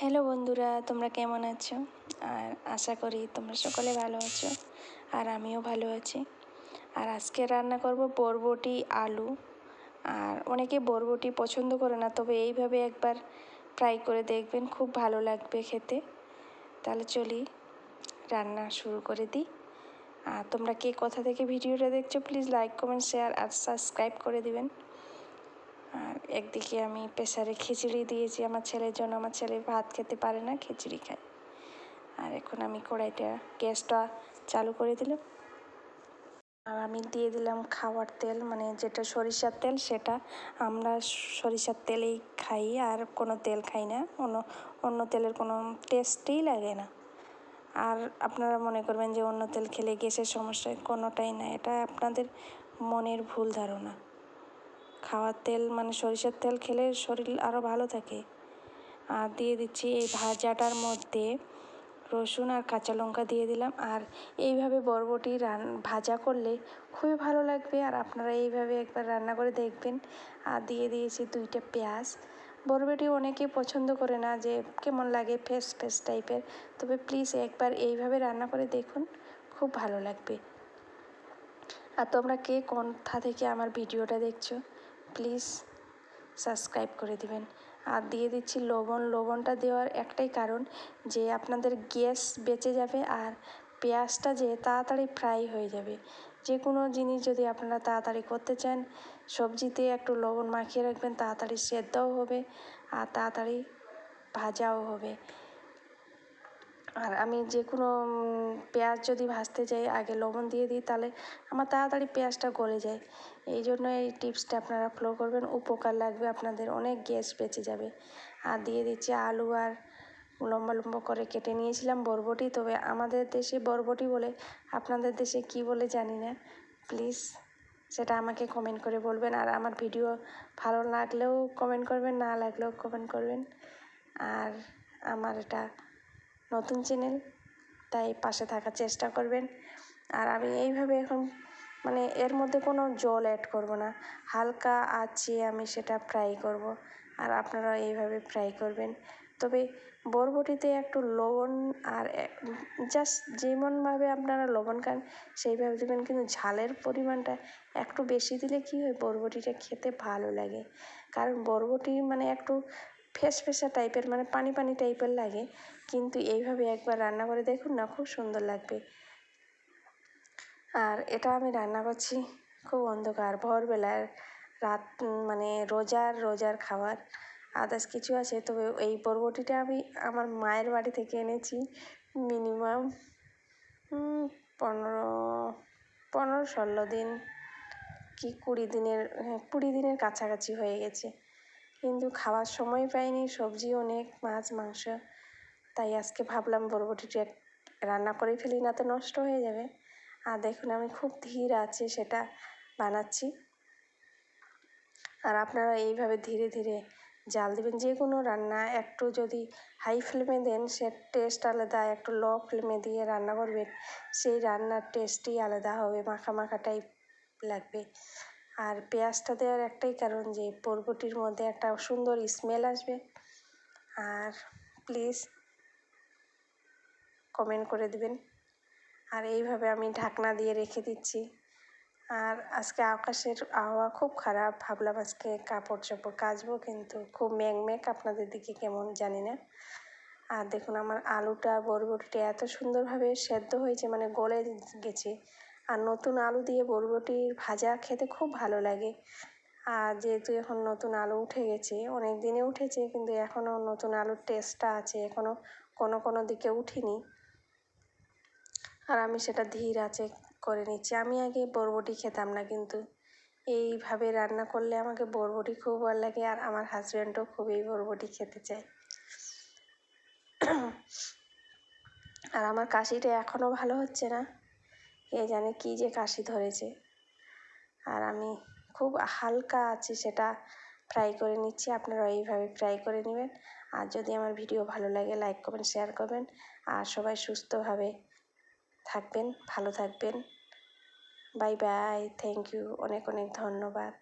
Hello বন্ধুরা, তোমরা কেমন আছো? আর আশা করি তোমরা সকলে ভালো আছো, আর আমিও ভালো আছি। আর আজকে রান্না করব বরবটি আলু। আর অনেকে বরবটি পছন্দ করে না, তবে এইভাবে একবার ট্রাই করে দেখবেন, খুব ভালো লাগবে খেতে। তাহলে চলি রান্না শুরু করে দিই। আর তোমরা কে কোথা থেকে ভিডিওটা দেখছো প্লিজ লাইক কমেন্ট শেয়ার আর সাবস্ক্রাইব করে দিবেন। আর একদিকে আমি প্রেসারে খিচুড়ি দিয়েছি আমার ছেলের জন্য। আমার ছেলে ভাত খেতে পারে না, খিচুড়ি খায়। আর এখন আমি কড়াইটা গ্যাসটা চালু করে দিলাম। আর আমি দিয়ে দিলাম খাওয়ার তেল, মানে যেটা সরিষার তেল, সেটা আমরা সরিষার তেলেই খাই, আর কোনো তেল খাই না। অন্য তেলের কোনো টেস্টই লাগে না। আর আপনারা মনে করবেন যে অন্য তেল খেলে গ্যাসের সমস্যা, কোনোটাই না। এটা আপনাদের মনের ভুল ধারণা। খাওয়ার তেল মানে সরিষার তেল খেলে শরীর আরও ভালো থাকে। আর দিয়ে দিচ্ছি এই ভাজাটার মধ্যে রসুন আর কাঁচা লঙ্কা দিয়ে দিলাম। আর এইভাবে বরবটি ভাজা করলে খুবই ভালো লাগবে, আর আপনারা এইভাবে একবার রান্না করে দেখবেন। আর দিয়ে দিয়েছি 2টা পেঁয়াজ। বরবটি অনেকেই পছন্দ করে না, যে কেমন লাগে ফেস ফেস টাইপের, তবে প্লিজ একবার এইভাবে রান্না করে দেখুন, খুব ভালো লাগবে। আর তোমরা কে কোথা থেকে আমার ভিডিওটা দেখছো প্লিজ সাবস্ক্রাইব করে দিবেন। আর দিয়ে দিচ্ছি লবণ। লবণটা দেওয়ার একটাই কারণ, যে আপনাদের গ্যাস বেঁচে যাবে, আর পেঁয়াজটা যে তাড়াতাড়ি ফ্রাই হয়ে যাবে। যে কোনো জিনিস যদি আপনারা তাড়াতাড়ি করতে চান, সবজিতে একটু লবণ মাখিয়ে রাখবেন, তাড়াতাড়ি সেদ্ধও হবে আর তাড়াতাড়ি ভাজাও হবে। আর আমি যে কোনো পেঁয়াজ যদি ভাজতে যাই, আগে লবণ দিয়ে দিই, তাহলে আমার তাড়াতাড়ি পেঁয়াজটা গলে যায়। এই জন্য এই টিপসটা আপনারা ফলো করবেন, উপকার লাগবে আপনাদের, অনেক গ্যাস বেঁচে যাবে। আর দিয়ে দিচ্ছি আলু, আর লম্বা লম্বা করে কেটে নিয়েছিলাম বরবটি। তবে আমাদের দেশে বরবটি বলে, আপনাদের দেশে কি বলে জানি না। প্লিজ সেটা আমাকে কমেন্ট করে বলবেন। আর আমার ভিডিও ভালো লাগলেও কমেন্ট করবেন, না লাগলেও কমেন্ট করবেন। আর আমার এটা নতুন চ্যানেল, তাই পাশে থাকার চেষ্টা করবেন। আর আমি এইভাবে এখন মানে এর মধ্যে কোনো জল অ্যাড করব না, হালকা আঁচে আমি সেটা ফ্রাই করব। আর আপনারা এইভাবে ফ্রাই করবেন। তবে বরবটিতে একটু লবণ, আর জাস্ট যেমনভাবে আপনারা লবণ খান সেইভাবে দেবেন, কিন্তু ঝালের পরিমাণটা একটু বেশি দিলে কী হয়, বরবটিটা খেতে ভালো লাগে। কারণ বরবটি মানে একটু ফেসফেসা টাইপের, মানে পানি পানি টাইপের লাগে, কিন্তু এইভাবে একবার রান্না করে দেখুন না, খুব সুন্দর লাগবে। আর এটা আমি রান্না করছি খুব অন্ধকার ভোরবেলার, রাত, মানে রোজার খাবার, আদার্স কিছু আছে। তবে এই বরবটিটা আমি আমার মায়ের বাড়ি থেকে এনেছি, মিনিমাম 15-16 দিন কি 20 দিনের কাছাকাছি হয়ে গেছে, কিন্তু খাওয়ার সময় পাইনি। সবজি অনেক, মাছ মাংস, তাই আজকে ভাবলাম বরবটিটা রান্না করে ফেলি, না তো নষ্ট হয়ে যাবে। আর দেখুন আমি খুব ধীর আছে সেটা বানাচ্ছি। আর আপনারা এইভাবে ধীরে ধীরে জাল দেবেন। যে কোনো রান্না একটু যদি হাই ফ্লেমে দেন সে টেস্ট আলাদা, একটু লো ফ্লেমে দিয়ে রান্না করবেন, সেই রান্নার টেস্টই আলাদা হবে, মাখা মাখা টাইপ লাগবে। আর পেঁয়াজটা দেওয়ার একটাই কারণ, যে বরবটির মধ্যে একটা সুন্দর স্মেল আসবে। আর প্লিজ কমেন্ট করে দিবেন। আর এইভাবে আমি ঢাকনা দিয়ে রেখে দিচ্ছি। আর আজকে আকাশের আবহাওয়া খুব খারাপ, ভাবলাম আজকে কাপড় চোপড় কাচবো, কিন্তু খুব ম্যাঘ, আপনাদের দিকে কেমন জানি না। আর দেখুন আমার আলুটা বরবটিটা এত সুন্দরভাবে সেদ্ধ হয়েছে, মানে গলে গেছে। আর নতুন আলু দিয়ে বরবটির ভাজা খেতে খুব ভালো লাগে। আর যেহেতু এখন নতুন আলু উঠে গেছে, অনেক দিনে উঠেছে, কিন্তু এখনও নতুন আলুর টেস্টটা আছে, এখনও কোনো দিকে উঠিনি। আর আমি সেটা ধীর আঁচে করে নিচ্ছি। আমি আগে বরবটি খেতাম না, কিন্তু এইভাবে রান্না করলে আমাকে বরবটি খুব ভালো লাগে, আর আমার হাজব্যান্ডও খুবই বরবটি খেতে চায়। আর আমার কাশিটা এখনও ভালো হচ্ছে না, কে জানে কী যে কাশি ধরেছে। আর আমি খুব হালকা আছে সেটা ফ্রাই করে নিচ্ছি, আপনারা এইভাবে ফ্রাই করে নেবেন। আর যদি আমার ভিডিও ভালো লাগে লাইক করবেন, শেয়ার করবেন। আর সবাই সুস্থভাবে থাকবেন, ভালো থাকবেন। বাই বাই, থ্যাংক ইউ, অনেক অনেক ধন্যবাদ।